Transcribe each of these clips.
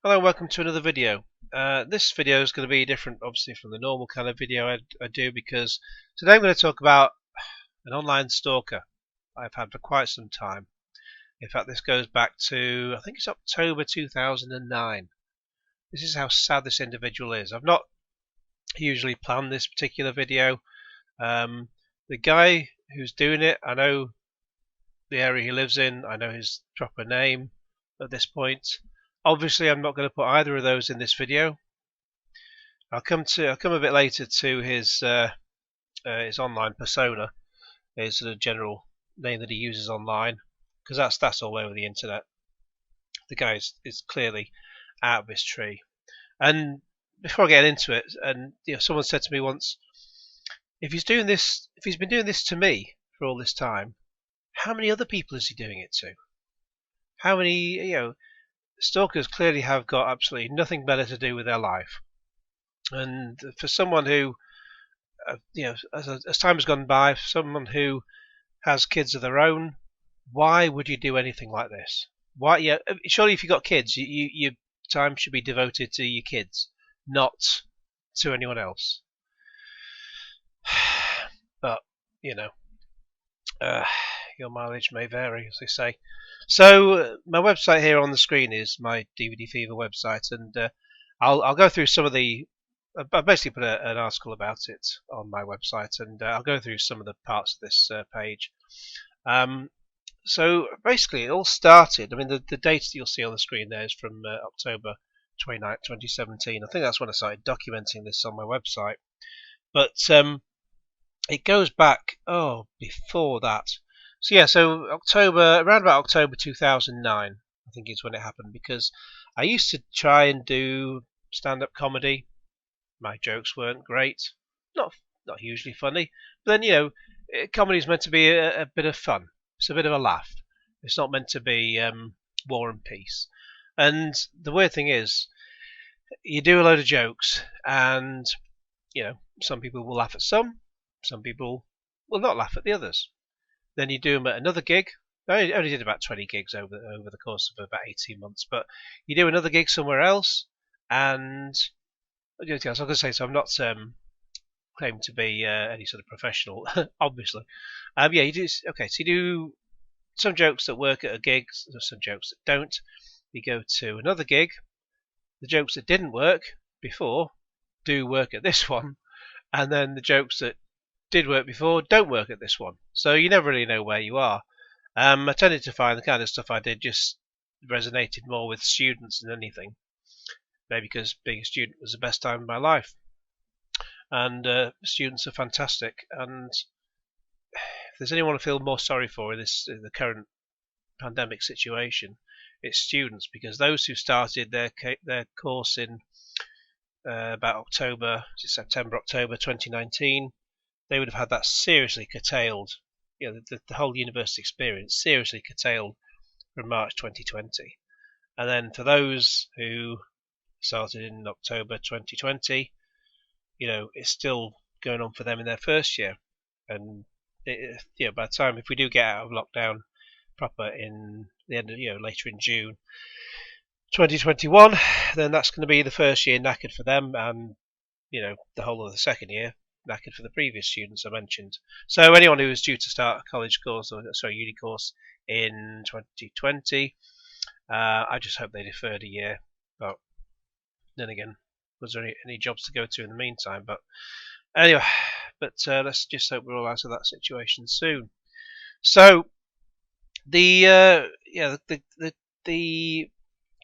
Hello, welcome to another video. This video is going to be different, obviously, from the normal kind of video I do, because today I'm going to talk about an online stalker I've had for quite some time. In fact, this goes back to, I think it's October 2009. This is how sad this individual is. I've not usually planned this particular video. The guy who's doing it, I know the area he lives in, I know his proper name at this point. Obviously, I'm not going to put either of those in this video. I'll come a bit later to his online persona, his sort of general name that he uses online, because that's all over the internet. The guy is clearly out of his tree. And before I get into it, and someone said to me once, if he's been doing this to me for all this time, how many other people is he doing it to? How many, stalkers clearly have got absolutely nothing better to do with their life. And for someone who, as time has gone by, for someone who has kids of their own, why would you do anything like this? Why? Yeah, surely if you've got kids, your time should be devoted to your kids, not to anyone else. But your mileage may vary, as they say. So my website here on the screen is my DVD Fever website, and I'll go through some of the. I basically put an article about it on my website, and I'll go through some of the parts of this page. So basically, it all started. I mean, the date you'll see on the screen there is from October 29th, 2017. I think that's when I started documenting this on my website. But it goes back before that. So yeah, so around about October 2009, I think is when it happened, because I used to try and do stand-up comedy. My jokes weren't great, not hugely funny, but then comedy's meant to be a bit of fun. It's a bit of a laugh. It's not meant to be war and peace. And the weird thing is, you do a load of jokes, and some people will laugh at some people will not laugh at the others. Then you do them at another gig. I only did about 20 gigs over the course of about 18 months, but you do another gig somewhere else, and I was going to say, so I'm not claiming to be any sort of professional, obviously. You do okay. So you do some jokes that work at a gig, some jokes that don't. You go to another gig. The jokes that didn't work before do work at this one, and then the jokes that did work before don't work at this one. So you never really know where you are. I tended to find the kind of stuff I did just resonated more with students than anything. Maybe because being a student was the best time of my life. And students are fantastic. And if there's anyone to feel more sorry for in the current pandemic situation, it's students, because those who started their course in about September, October 2019, they would have had that seriously curtailed. The whole university experience seriously curtailed from March 2020. And then for those who started in October 2020, it's still going on for them in their first year. And by the time, if we do get out of lockdown proper in the end of later in June 2021, then that's going to be the first year knackered for them, and the whole of the second year knackered for the previous students I mentioned. So anyone who was due to start a college course, uni course in 2020, I just hope they deferred a year. But then again, was there any jobs to go to in the meantime? But anyway, let's just hope we're all out of that situation soon. So the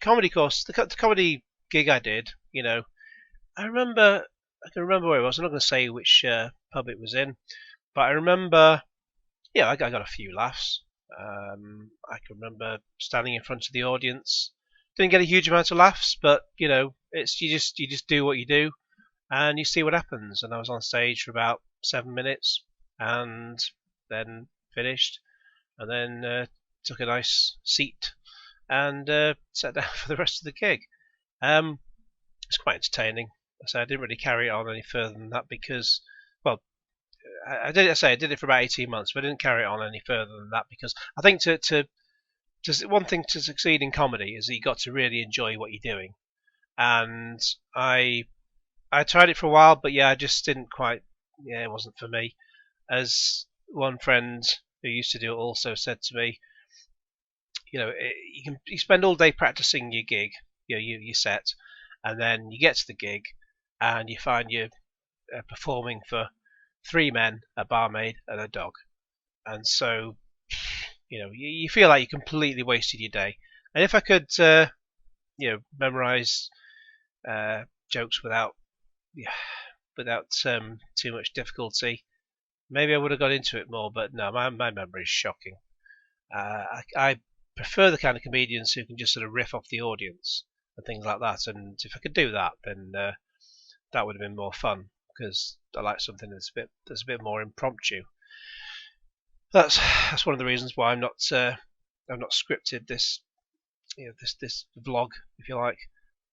comedy course, the comedy gig I did, I can remember where it was. I'm not going to say which pub it was in, but I remember, I got a few laughs. I can remember standing in front of the audience. Didn't get a huge amount of laughs, but it's you just do what you do, and you see what happens. And I was on stage for about 7 minutes, and then finished, and then took a nice seat and sat down for the rest of the gig. It's quite entertaining. So I didn't really carry it on any further than that because, well, I did it for about 18 months, but I didn't carry it on any further than that because I think to one thing to succeed in comedy is that you got to really enjoy what you're doing. and I tried it for a while, but yeah, I just didn't quite. Yeah, it wasn't for me. As one friend who used to do it also said to me, you spend all day practicing your gig, your set, and then you get to the gig, and you find you're performing for three men, a barmaid, and a dog, and so you feel like you completely wasted your day. And if I could, memorize jokes yeah, without too much difficulty, maybe I would have got into it more. But no, my memory is shocking. I prefer the kind of comedians who can just sort of riff off the audience and things like that. And if I could do that, then that would have been more fun, because I like something that's a bit more impromptu. That's one of the reasons why I'm not scripted this this vlog, if you like,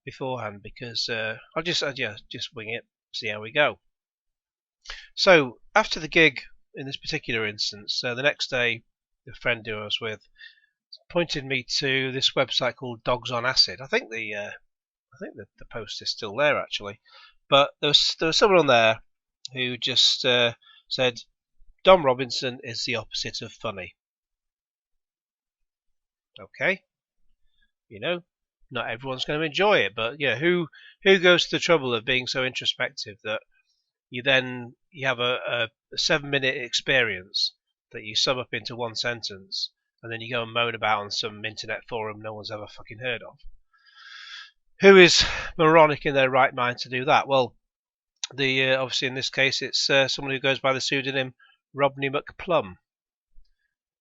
beforehand, because I'll just wing it, see how we go. So after the gig, in this particular instance, the next day, the friend who I was with pointed me to this website called Dogs on Acid. I think the post is still there actually, but there was someone on there who just said Dom Robinson is the opposite of funny. Okay, not everyone's going to enjoy it, but who goes to the trouble of being so introspective that you have a 7-minute experience that you sum up into one sentence, and then you go and moan about on some internet forum no one's ever fucking heard of? Who is moronic in their right mind to do that? Well, obviously in this case it's someone who goes by the pseudonym Robney McPlum.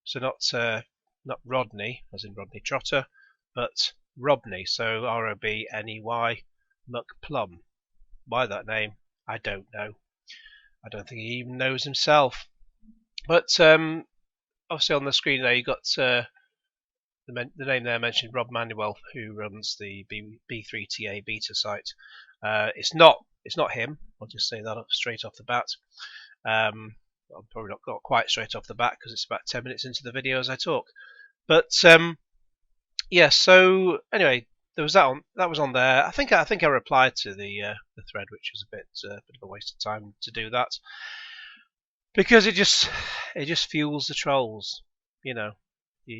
So not Rodney, as in Rodney Trotter, but Robney, so Robney McPlum. Why that name, I don't know. I don't think he even knows himself. But obviously on the screen there you got the name there mentioned, Rob Manuel, who runs the B3TA beta site. It's not him. I'll just say that straight off the bat. I've probably not got quite straight off the bat because it's about 10 minutes into the video as I talk. But yeah. So anyway, there was that was on there. I think I replied to the thread, which was a bit of a waste of time to do that, because it just fuels the trolls. You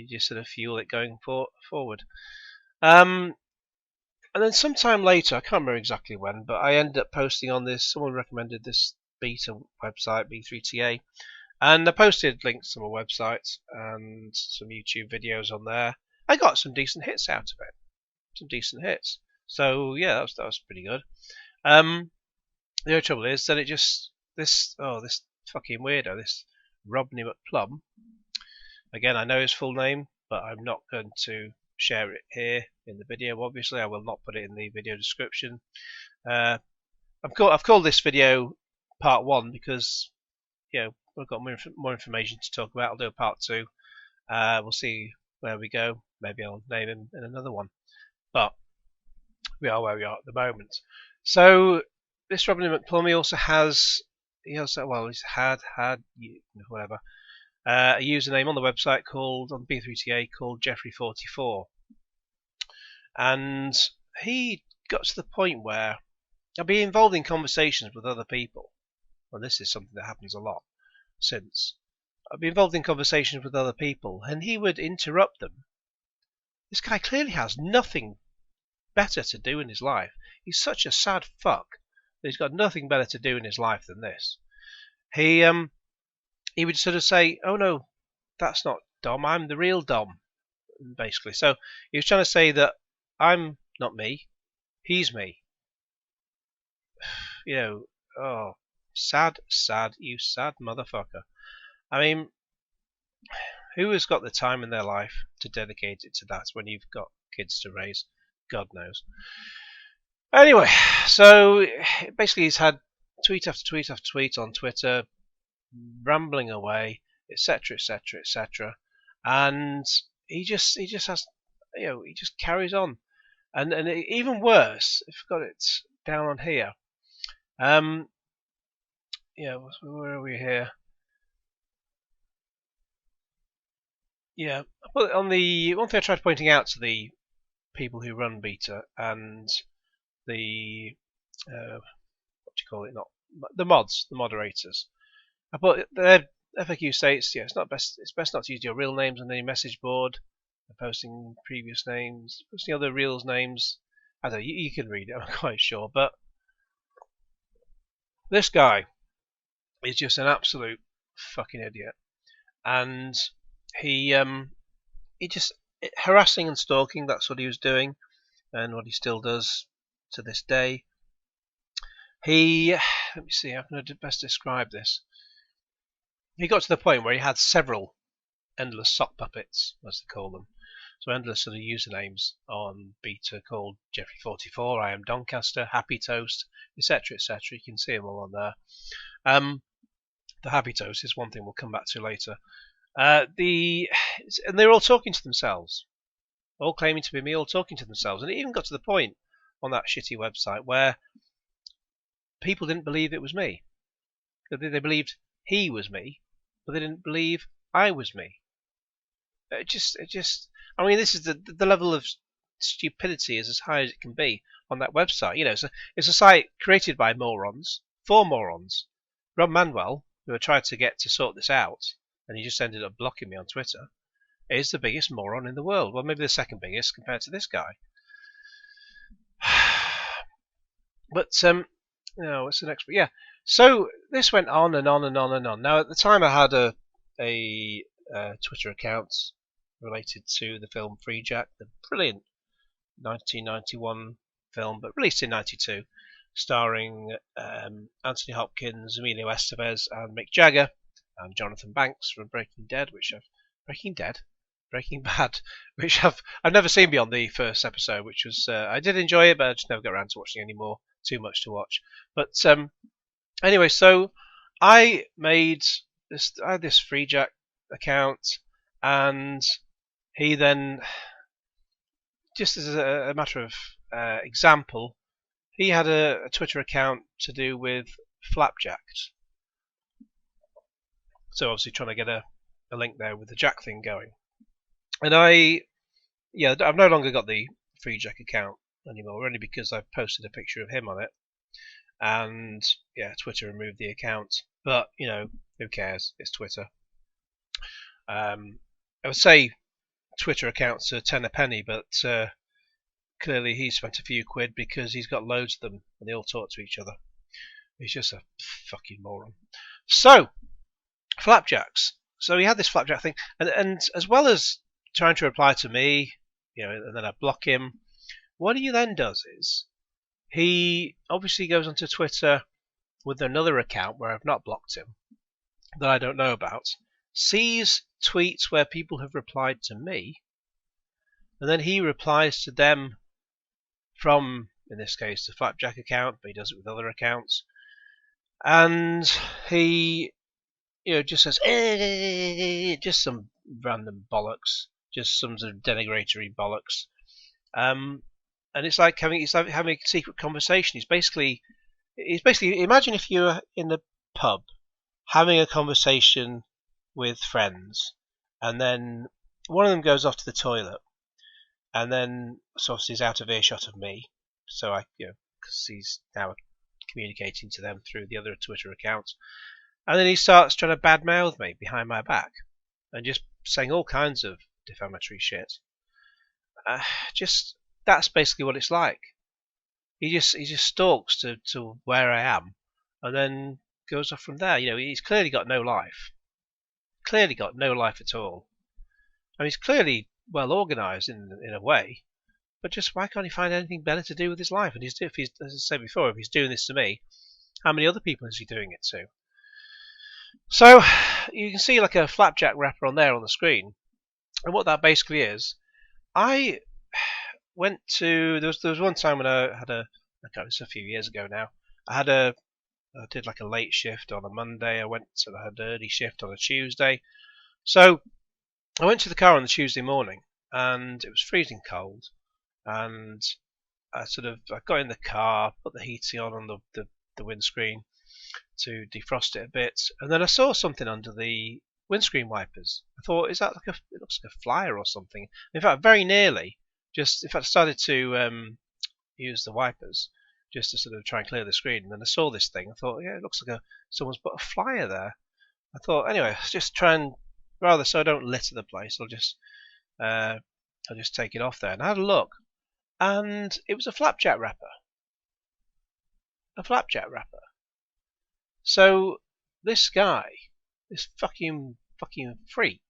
just sort of fuel it going forward. And then sometime later, I can't remember exactly when, but I ended up posting on this. Someone recommended this beta website, B3TA, and I posted links to my website and some YouTube videos on there. I got some decent hits out of it. Some decent hits. So yeah, that was pretty good. The only trouble is that this fucking weirdo, this Robney McPlum. Again, I know his full name, but I'm not going to share it here in the video. Obviously, I will not put it in the video description. I've called this video part 1 because we've got more information to talk about. I'll do a part 2. We'll see where we go. Maybe I'll name him in another one. But we are where we are at the moment. So this Robney McPlum, he's had whatever. A username on the website on B3TA called Jeffrey44, and he got to the point where I'll be involved in conversations with other people. Well, this is something that happens a lot since. I'd be involved in conversations with other people, and he would interrupt them. This guy clearly has nothing better to do in his life. He's such a sad fuck that he's got nothing better to do in his life than this. He would sort of say, "Oh no, that's not Dom. I'm the real Dom," basically. So he was trying to say that I'm not me, he's me. Oh, sad, you sad motherfucker. I mean, who has got the time in their life to dedicate it to that when you've got kids to raise? God knows. Anyway, so basically he's had tweet after tweet after tweet on Twitter, rambling away, etc., etc., etc., and he just has, he just carries on, and even worse, if I've got it down on here, where are we here? Yeah, well, on the one thing I tried pointing out to the people who run beta, and the what do you call it? Not the mods, the moderators. But the FAQ states, yeah, it's best not to use your real names on any message board. Posting previous names, posting other real names. I don't know, you can read it, I'm quite sure. But this guy is just an absolute fucking idiot. And he just harassing and stalking, that's what he was doing, and what he still does to this day. Let me see, how can I best describe this? He got to the point where he had several endless sock puppets, as they call them. So endless sort of usernames on beta called Jeffrey44, I am Doncaster, Happy Toast, etc., etc. You can see them all on there. The Happy Toast is one thing we'll come back to later. And they're all talking to themselves, all claiming to be me, all talking to themselves. And it even got to the point on that shitty website where people didn't believe it was me. They believed he was me, but they didn't believe I was me. It just. I mean, this is the level of stupidity is as high as it can be on that website. You know, it's a site created by morons for morons. Rob Manuel, who I tried to get to sort this out, and he just ended up blocking me on Twitter, is the biggest moron in the world. Well, maybe the second biggest compared to this guy. But what's the next? Yeah. So this went on and on and on and on. Now at the time I had a Twitter account related to the film Free Jack, the brilliant 1991 film, but released in '92, starring Anthony Hopkins, Emilio Estevez, and Mick Jagger, and Jonathan Banks from Breaking Bad, which I've never seen beyond the first episode, which was I did enjoy it, but I just never got around to watching anymore. Too much to watch. But anyway, so I had this Free Jack account, and he then, just as a matter of example, he had a Twitter account to do with flapjacks. So obviously trying to get a link there with the Jack thing going. And I've no longer got the Free Jack account anymore, only because I've posted a picture of him on it. And yeah, Twitter removed the account. But, you know, who cares? It's Twitter. I would say Twitter accounts are 10 a penny, but clearly he spent a few quid because he's got loads of them and they all talk to each other. He's just a fucking moron. So, flapjacks. So he had this flapjack thing, and as well as trying to reply to me, you know, and then I block him, what he then does is he obviously goes onto Twitter with another account where I've not blocked him, that I don't know about, sees tweets where people have replied to me, and then he replies to them from, in this case, the Flapjack account, but he does it with other accounts, and he, you know, just says, just some random bollocks, just some sort of denigratory bollocks, and it's like having a secret conversation. He's basically imagine if you're in a pub having a conversation with friends, and then one of them goes off to the toilet, and then so obviously he's out of earshot of me, so I, you know, because he's now communicating to them through the other Twitter account, and then he starts trying to badmouth me behind my back and just saying all kinds of defamatory shit. Just that's basically what it's like. He just stalks to where I am, and then goes off from there. You know, he's clearly got no life. Clearly got no life at all. I mean, he's clearly well organised in a way, but just why can't he find anything better to do with his life? And as I said before, if he's doing this to me, how many other people is he doing it to? So you can see like a flapjack wrapper on there on the screen, and what that basically is, I went to there was one time when I had it's a few years ago now. I did like a late shift on a Monday. I had an early shift on a Tuesday. So I went to the car on the Tuesday morning, and it was freezing cold. And I got in the car, put the heating on the windscreen to defrost it a bit, and then I saw something under the windscreen wipers. I thought, is that it looks like a flyer or something? In fact, very nearly, I started to use the wipers just to sort of try and clear the screen. And then I saw this thing. I thought, yeah, it looks like someone's put a flyer there. I thought, anyway, let's just try and, rather so I don't litter the place, I'll just take it off there. And I had a look, and it was a flapjack wrapper. A flapjack wrapper. So this guy, this fucking freak,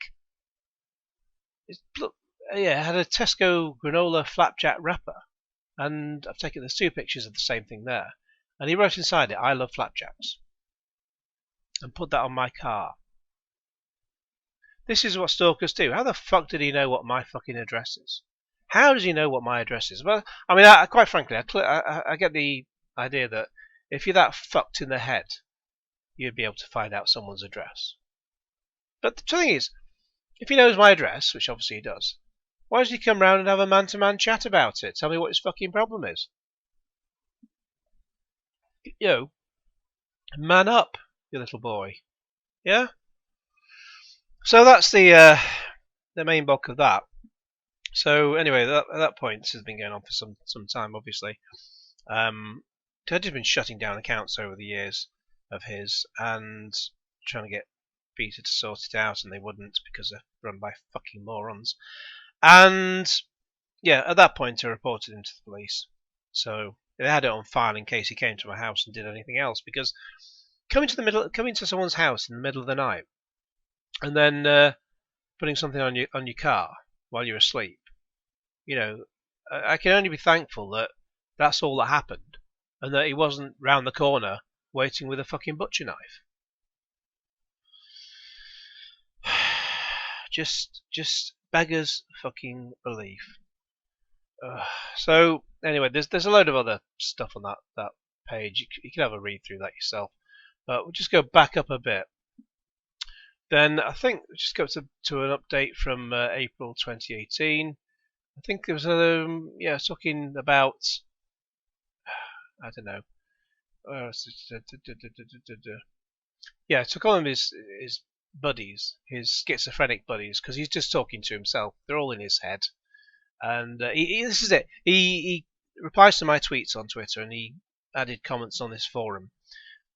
had a Tesco granola flapjack wrapper. And I've taken, there's 2 pictures of the same thing there. And he wrote inside it, "I love flapjacks." And put that on my car. This is what stalkers do. How the fuck did he know what my fucking address is? How does he know what my address is? Well, I mean, quite frankly, I get the idea that if you're that fucked in the head, you'd be able to find out someone's address. But the thing is, if he knows my address, which obviously he does, why doesn't he come round and have a man-to-man chat about it? Tell me what his fucking problem is. You know, man up, you little boy. Yeah? So that's the main bulk of that. So anyway, at that point, this has been going on for some time, obviously. Ted has been shutting down accounts over the years of his and trying to get Peter to sort it out, and they wouldn't because they're run by fucking morons. And yeah, at that point, I reported him to the police. So they had it on file in case he came to my house and did anything else. Because coming to someone's house in the middle of the night, and then putting something on your car while you're asleep, you know, I can only be thankful that that's all that happened, and that he wasn't round the corner waiting with a fucking butcher knife. Just beggars fucking belief. So anyway, there's a load of other stuff on that page. You can have a read through that yourself. But we'll just go back up a bit. Then I think we'll just go to an update from April 2018. I think there was talking about, I don't know. Yeah, took on his buddies, his schizophrenic buddies, because he's just talking to himself. They're all in his head. And this is it. He replies to my tweets on Twitter, and he added comments on this forum.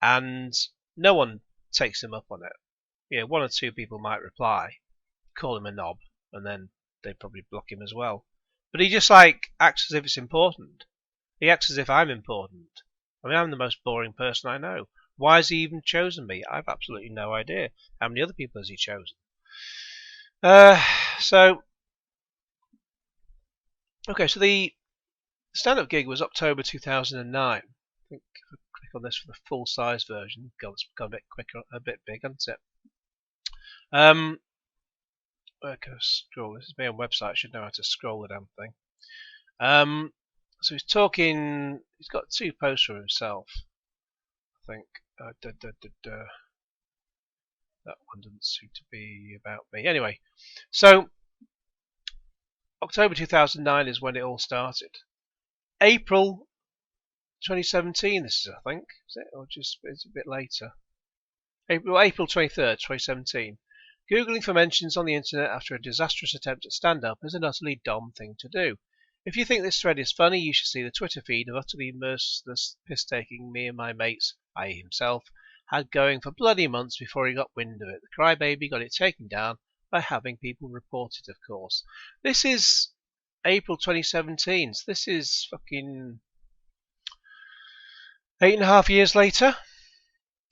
And no one takes him up on it. Yeah, 1 or 2 people might reply, call him a knob, and then they'd probably block him as well. But he just acts as if it's important. He acts as if I'm important. I mean, I'm the most boring person I know. Why has he even chosen me? I've absolutely no idea. How many other people has he chosen? Okay, so the stand-up gig was October 2009. I think if I click on this for the full-size version, God, it's got a bit quicker, a bit big, hasn't it? Where can I scroll? This is my own website. I should know how to scroll the damn thing. So he's talking. He's got 2 posts for himself. I think that one doesn't seem to be about me. Anyway, so October 2009 is when it all started. April 2017. This is, I think, is it, or just it's a bit later? April 23rd, 2017. Googling for mentions on the internet after a disastrous attempt at stand-up is an utterly dumb thing to do. If you think this thread is funny, you should see the Twitter feed of utterly merciless piss-taking me and my mates, i.e. himself, had going for bloody months before he got wind of it. The crybaby got it taken down by having people report it, of course. This is April 2017, so this is fucking 8.5 years later.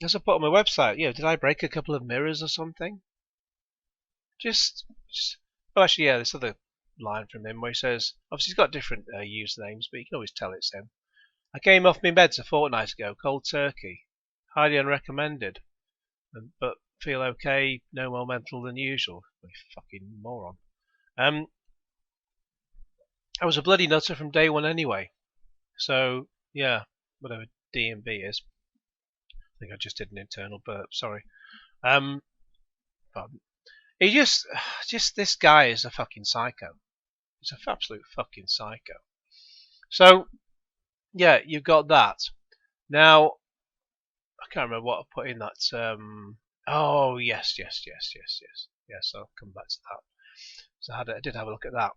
As I put on my website, did I break a couple of mirrors or something? Well, actually, yeah, this other line from him where he says, obviously he's got different usernames, but you can always tell it's him. I came off my meds a fortnight ago, cold turkey. Highly unrecommended. But feel okay, no more mental than usual. You fucking moron. I was a bloody nutter from day one anyway. So, yeah, whatever D&B is. I think I just did an internal burp, sorry. Pardon. He just this guy is a fucking psycho. He's an absolute fucking psycho. So, yeah, you've got that. Now, I can't remember what I put in that. Oh, yes. Yes, I'll come back to that. So I did have a look at that.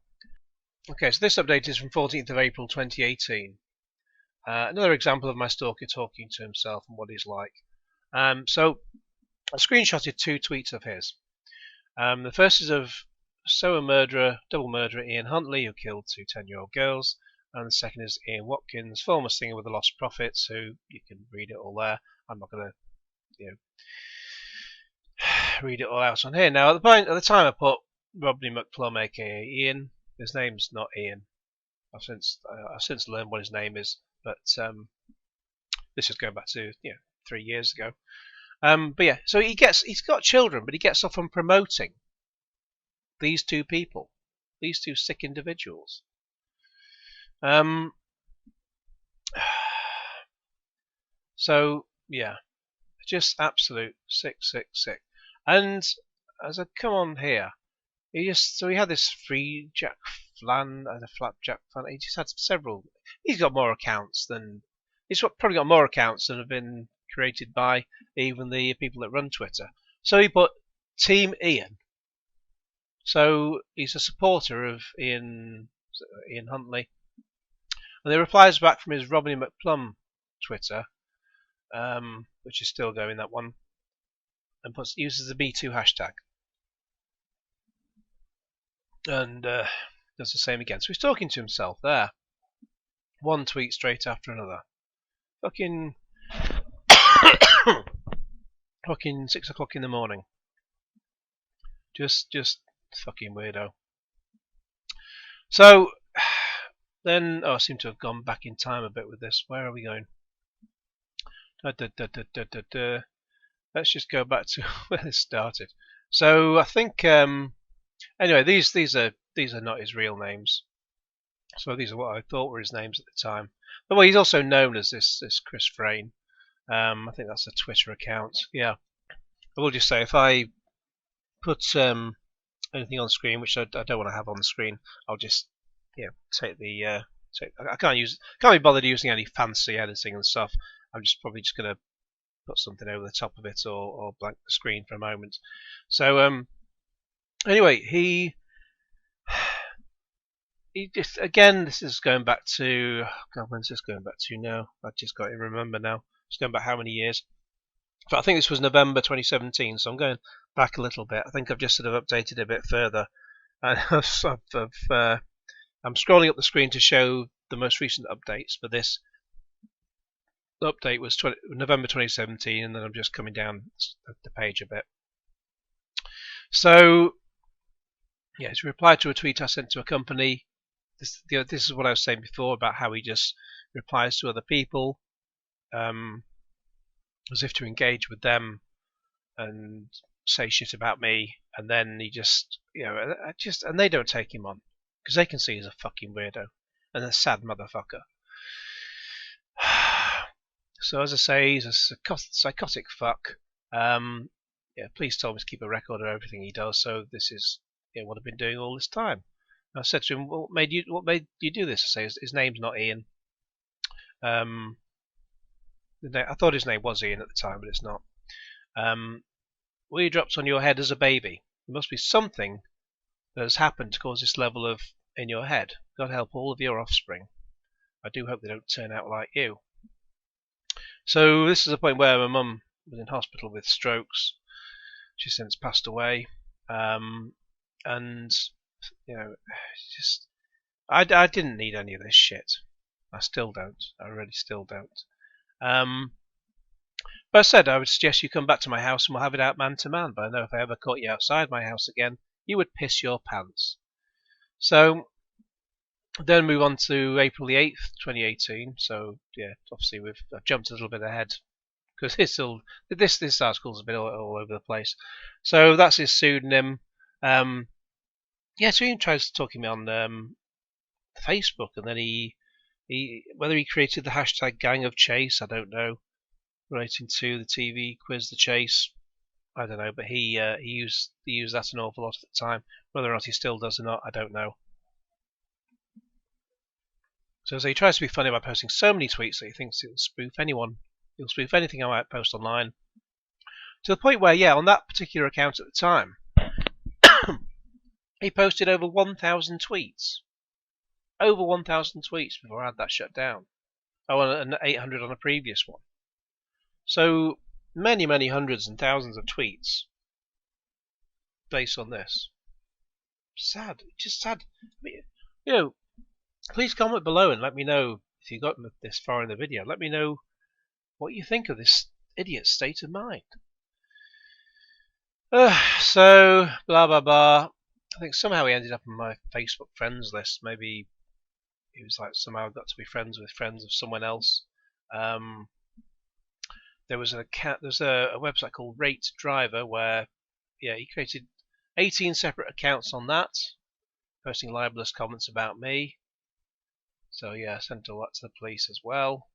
Okay, so this update is from 14th of April 2018. Another example of my stalker talking to himself and what he's like. So I screenshotted 2 tweets of his. The first is of double murderer Ian Huntley, who killed 2 10-year-old girls. And the second is Ian Watkins, former singer with the Lost Prophets, who you can read it all there. I'm not going to read it all out on here. Now, at the time I put Robney McPlum, aka Ian. His name's not Ian. I've since learned what his name is, but this is going back to 3 years ago. But yeah, so he's got children, but he gets off on promoting these 2 people, these 2 sick individuals. So yeah, just absolute sick. And as I come on here, he had this free Jack Flan and a flapjack Flan. He just had several. He's got more accounts than probably got more accounts than have been created by even the people that run Twitter. So he put Team Ian. So he's a supporter of Ian Huntley. And the replies back from his Robney McPlum Twitter, which is still going, that one, and uses the B2 hashtag. And does the same again. So he's talking to himself there. One tweet straight after another. Fucking 6 o'clock in the morning. Just fucking weirdo. So then, I seem to have gone back in time a bit with this. Where are we going? Let's just go back to where this started. So I think anyway, these are not his real names. So these are what I thought were his names at the time. But well, he's also known as this Chris Frayne. I think that's a Twitter account. Yeah. I will just say, if I put anything on screen, which I don't want to have on the screen, I'll just take the I can't be bothered using any fancy editing and stuff. I'm probably just going to put something over the top of it or blank the screen for a moment. So anyway, he just, again, this is going back to, God, when's this going back to now? I've just got to remember now. It's going back how many years? But I think this was November 2017, so I'm going back a little bit. I think I've just sort of updated a bit further. And I'm scrolling up the screen to show the most recent updates, but this update was November 2017, and then I'm just coming down the page a bit. So, yeah, it's a reply to a tweet I sent to a company. This is what I was saying before about how he just replies to other people as if to engage with them and say shit about me, and then he just, and they don't take him on because they can see he's a fucking weirdo and a sad motherfucker. So as I say, he's a psychotic fuck. Please tell him to keep a record of everything he does. So this is what I've been doing all this time. And I said to him, "What made you do this?" I say, "His name's not Ian." I thought his name was Ian at the time, but it's not. Were you dropped on your head as a baby? There must be something that has happened to cause this level of in your head. God help all of your offspring. I do hope they don't turn out like you. So this is a point where my mum was in hospital with strokes. She's since passed away, and just I didn't need any of this shit. I still don't. I really still don't. But I said I would suggest you come back to my house and we'll have it out man to man. But I know if I ever caught you outside my house again, you would piss your pants. So then move on to April the 8th, 2018. So yeah, obviously I've jumped a little bit ahead because this article's a bit all over the place. So that's his pseudonym. So he tries to talk me on Facebook, and then he whether he created the hashtag Gang of Chase, I don't know, relating to the TV quiz The Chase, I don't know, but he used that an awful lot at the time. Whether or not he still does or not, I don't know. So he tries to be funny by posting so many tweets that he thinks he'll spoof anyone. He'll spoof anything I might post online. To the point where, on that particular account at the time, he posted over 1,000 tweets. Over 1,000 tweets before I had that shut down. Oh, and 800 on a previous one. So many, many hundreds and thousands of tweets based on this. Sad, just sad. I mean, please comment below and let me know if you got this far in the video. Let me know what you think of this idiot's state of mind. So, blah blah blah. I think somehow he ended up on my Facebook friends list. Maybe he was like somehow got to be friends of someone else. There was a website called Rate Driver where, he created 18 separate accounts on that, posting libelous comments about me. So I sent all that to the police as well.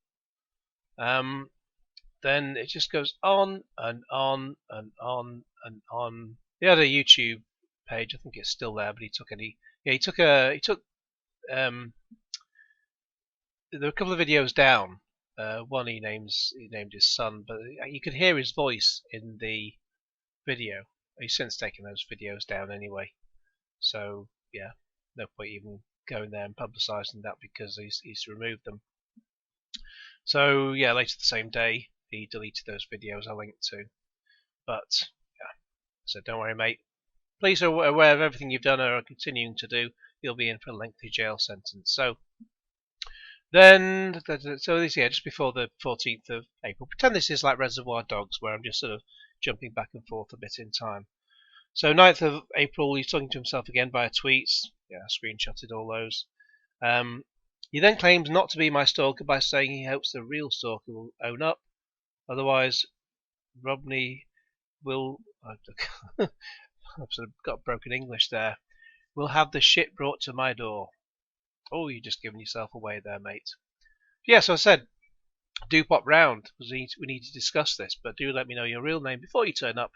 Then it just goes on and on and on and on. He had a YouTube page. I think it's still there, but he took there were a couple of videos down. One he named his son, but you could hear his voice in the video. He's since taken those videos down anyway. So no point even going there and publicising that because he's removed them. So later the same day he deleted those videos I linked to. But so don't worry, mate. Please are aware of everything you've done or are continuing to do. You'll be in for a lengthy jail sentence. So then, just before the 14th of April. Pretend this is like Reservoir Dogs, where I'm just sort of jumping back and forth a bit in time. So 9th of April, he's talking to himself again via tweets. I screenshotted all those. He then claims not to be my stalker by saying he hopes the real stalker will own up. Otherwise, Robney will... I've sort of got broken English there. Will have the shit brought to my door. Oh, you're just giving yourself away there, mate. So I said, do pop round, because we need to discuss this, but do let me know your real name before you turn up.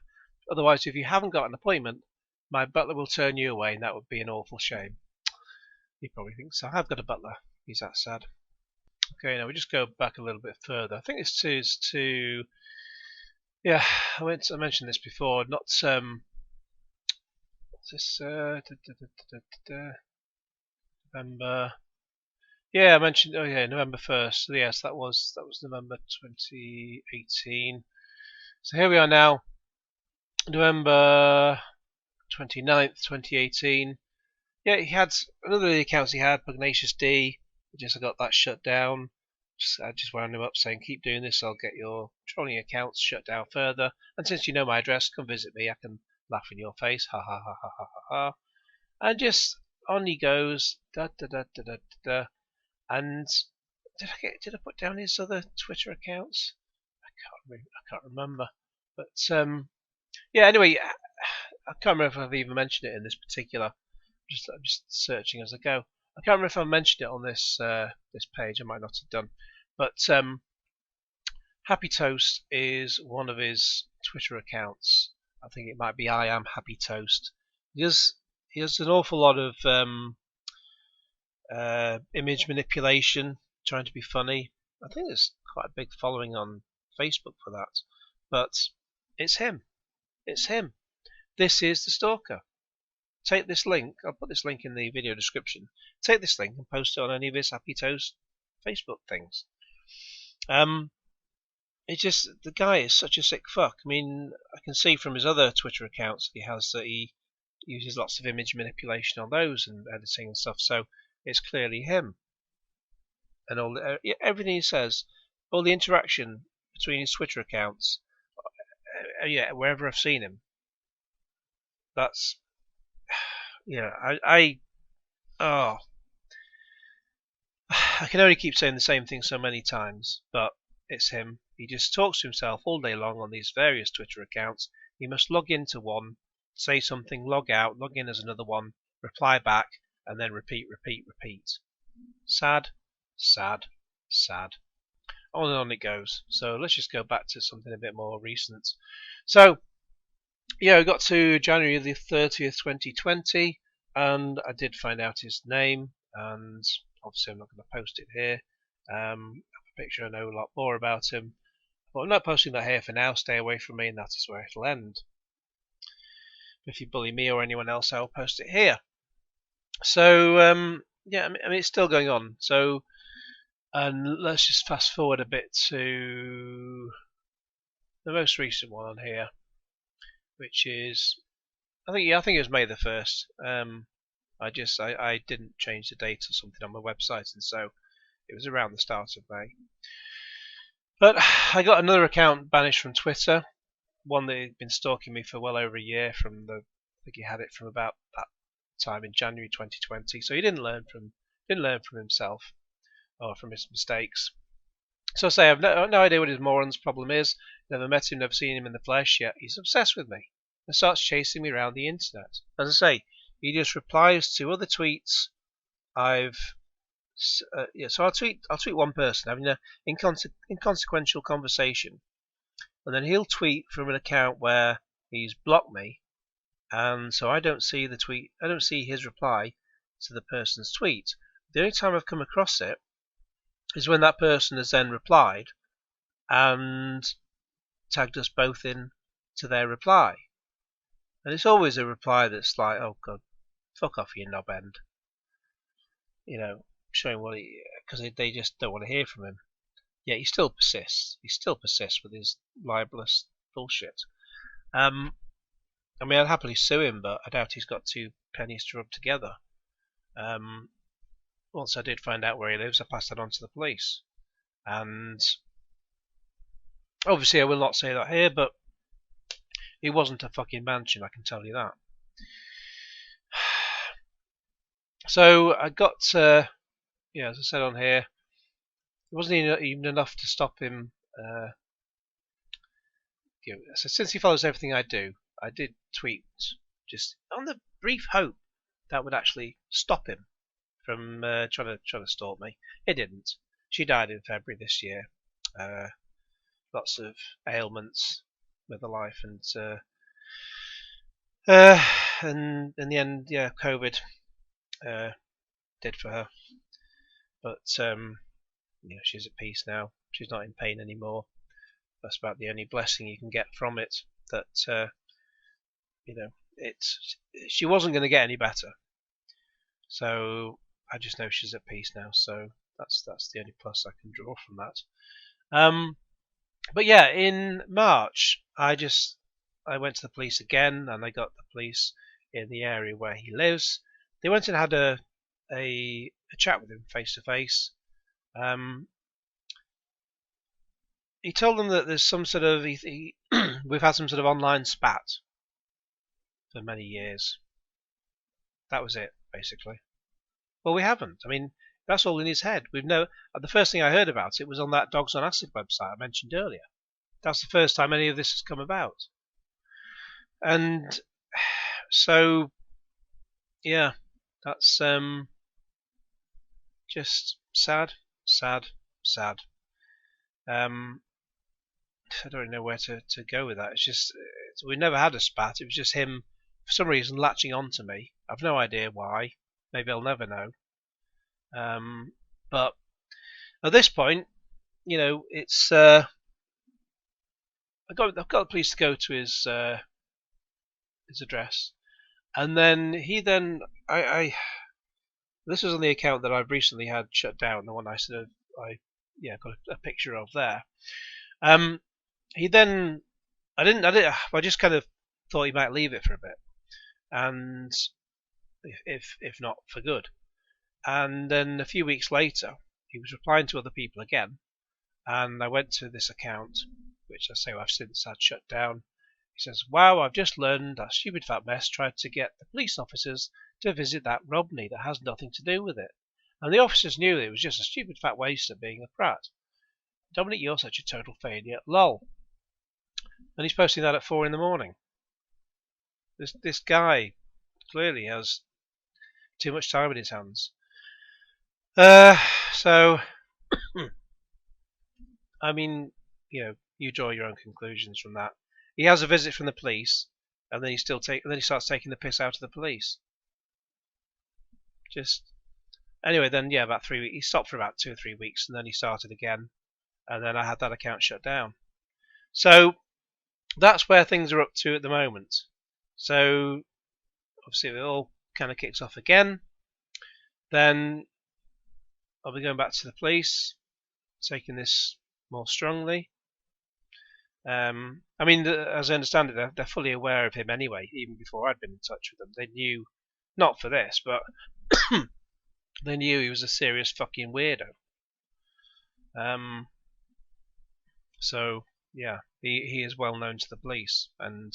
Otherwise, if you haven't got an appointment, my butler will turn you away, and that would be an awful shame. He probably thinks so. I've got a butler. He's that sad. Okay, now we just go back a little bit further. I think this is to... I mentioned this before. Not this November. I mentioned. November 1st. So yes, that was November 2018. So here we are now, November 29th, 2018. He had another of the accounts he had, Pugnacious D. I got that shut down. I just wound him up saying, keep doing this, I'll get your trolling accounts shut down further. And since you know my address, come visit me. I can laugh in your face. Ha ha ha ha ha ha ha. And just on he goes. Da da da da da da. And did I put down his other Twitter accounts? I can't remember. But anyway, I can't remember if I've even mentioned it in this particular. I'm just searching as I go. I can't remember if I mentioned it on this this page. I might not have done. But Happy Toast is one of his Twitter accounts. I think it might be I Am Happy Toast. He has an awful lot of image manipulation, trying to be funny. I think there's quite a big following on Facebook for that. But it's him. It's him. This is the stalker. Take this link. I'll put this link in the video description. Take this link and post it on any of his Happy Toast Facebook things. It's just, the guy is such a sick fuck. I mean, I can see from his other Twitter accounts that he uses lots of image manipulation on those and editing and stuff. So it's clearly him. And all everything he says, all the interaction between his Twitter accounts, wherever I've seen him, that's I can only keep saying the same thing so many times, but it's him. He just talks to himself all day long on these various Twitter accounts. He must log into one, say something, log out, log in as another one, reply back, and then repeat. Sad, sad, sad. On and on it goes. So let's just go back to something a bit more recent. So we got to January the 30th, 2020, and I did find out his name, and obviously I'm not going to post it here. I have a picture, I know a lot more about him, but I'm not posting that here for now. Stay away from me, and that is where it'll end. If you bully me or anyone else, I'll post it here. So it's still going on. So And let's just fast forward a bit to the most recent one on here, which is I think it was May the 1st. I didn't change the date or something on my website, and so it was around the start of May. But I got another account banished from Twitter, one that had been stalking me for well over a year. I think he had it from about that time in January 2020. So he didn't learn from himself or from his mistakes. So I say I've no idea what his moron's problem is. Never met him, never seen him in the flesh, yet he's obsessed with me and starts chasing me around the internet. As I say, he just replies to other tweets I've so I'll tweet one person having an inconsequential conversation, and then he'll tweet from an account where he's blocked me, and so I don't see the tweet. I don't see his reply to the person's tweet. The only time I've come across it is when that person has then replied and tagged us both in to their reply, and it's always a reply that's like, "Oh God, fuck off, you knob end," showing what because they just don't want to hear from him. Yet he still persists. He still persists with his libelous bullshit. I mean, I'd happily sue him, but I doubt he's got two pennies to rub together. Once I did find out where he lives, I passed that on to the police. And obviously I will not say that here, but it wasn't a fucking mansion, I can tell you that. So I got, as I said on here, it wasn't even enough to stop him. So since he follows everything I do, I did tweet just on the brief hope that would actually stop him from trying to stalk me. It didn't. She died in February this year. Lots of ailments with her life, and in the end, yeah, COVID did for her. But she's at peace now. She's not in pain anymore. That's about the only blessing you can get from it. That she wasn't going to get any better. So I just know she's at peace now. So that's the only plus I can draw from that. But yeah, in March I went to the police again, and I got the police in the area where he lives. They went and had a chat with him face to face. He told them that there's some sort of we've had some sort of online spat for many years. That was it, basically. Well, we haven't. I mean, that's all in his head. The first thing I heard about it was on that Dogs on Acid website I mentioned earlier. That's the first time any of this has come about. And so, yeah, that's just sad. I don't know where to go with that. It's just we never had a spat. It was just him, for some reason, latching on to me. I've no idea why. Maybe I'll never know. But at this point, it's I've got the police to go to his address, and then this was on the account that I've recently had shut down, the one I got a picture of there. I just kind of thought he might leave it for a bit, and if not for good. And then a few weeks later, he was replying to other people again, and I went to this account, which I say I've since had shut down. He says, "Wow, I've just learned that stupid fat mess tried to get the police officers to visit that Robney that has nothing to do with it. And the officers knew that it was just a stupid fat waster being a prat. Dominic, you're such a total failure. Lol." And he's posting that at 4 a.m. This guy clearly has too much time in his hands. So, I mean, you draw your own conclusions from that. He has a visit from the police, and then he starts taking the piss out of the police. Anyway, then yeah, about 3 weeks. He stopped for about 2 or 3 weeks, and then he started again, and then I had that account shut down. So that's where things are up to at the moment. So obviously it all kind of kicks off again. Then I'll be going back to the police. taking this more strongly. I mean, as I understand it, they're fully aware of him anyway, even before I'd been in touch with them. They knew, not for this, but they knew he was a serious fucking weirdo. So yeah, he is well known to the police, and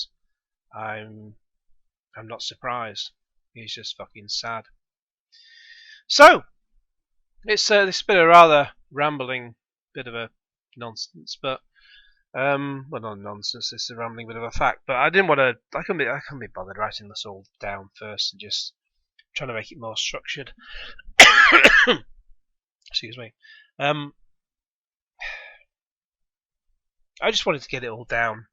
I'm not surprised. He's just fucking sad. So it's this has been a rather rambling bit of a nonsense, but well, not nonsense. This is a rambling bit of a fact, but I didn't want to. I couldn't be bothered writing this all down first and just trying to make it more structured. Excuse me. I just wanted to get it all down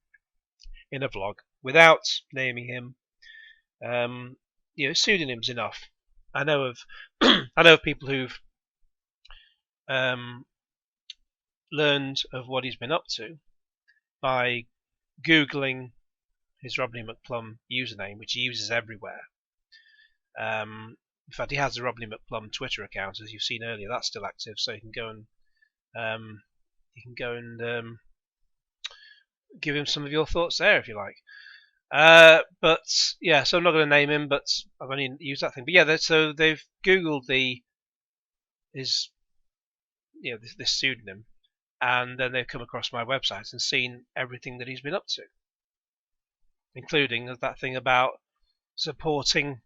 in a vlog without naming him. Pseudonyms enough. I know of people who've learned of what he's been up to by Googling his Robney McPlum username, which he uses everywhere. In fact, he has the Robney McPlum Twitter account, as you've seen earlier. That's still active, so you can go and give him some of your thoughts there if you like. But yeah, so I'm not going to name him, but I've only used that thing. But yeah, so they've Googled this pseudonym, and then they've come across my website and seen everything that he's been up to, including that thing about supporting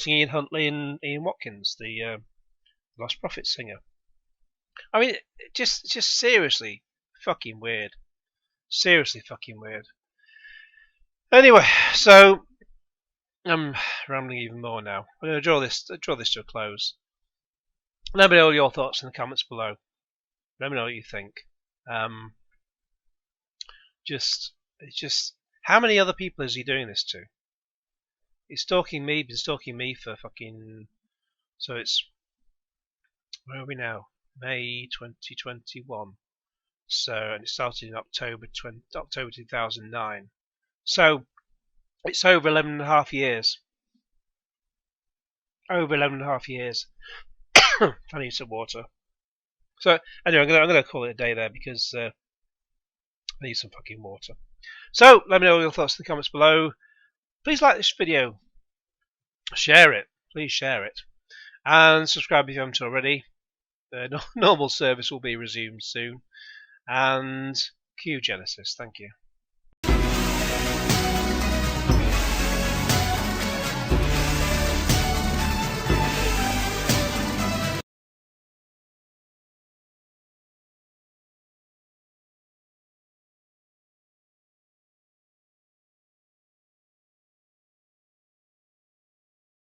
Ian Huntley and Ian Watkins, the Lost Prophets singer. I mean, just seriously fucking weird. Seriously fucking weird. Anyway, so I'm rambling even more now. I'm going to draw this to a close. Let me know your thoughts in the comments below. Let me know what you think. Just how many other people is he doing this to? He's stalking me. Been stalking me for fucking. So it's, where are we now? May 2021. So, and it started in October 2009. So it's over 11 and a half years. Over 11 and a half years. I need some water. So anyway, I'm gonna call it a day there because I need some fucking water. So let me know your thoughts in the comments below. Please like this video. Share it. Please share it. And subscribe if you haven't already. Normal service will be resumed soon. And cue Genesis. Thank you.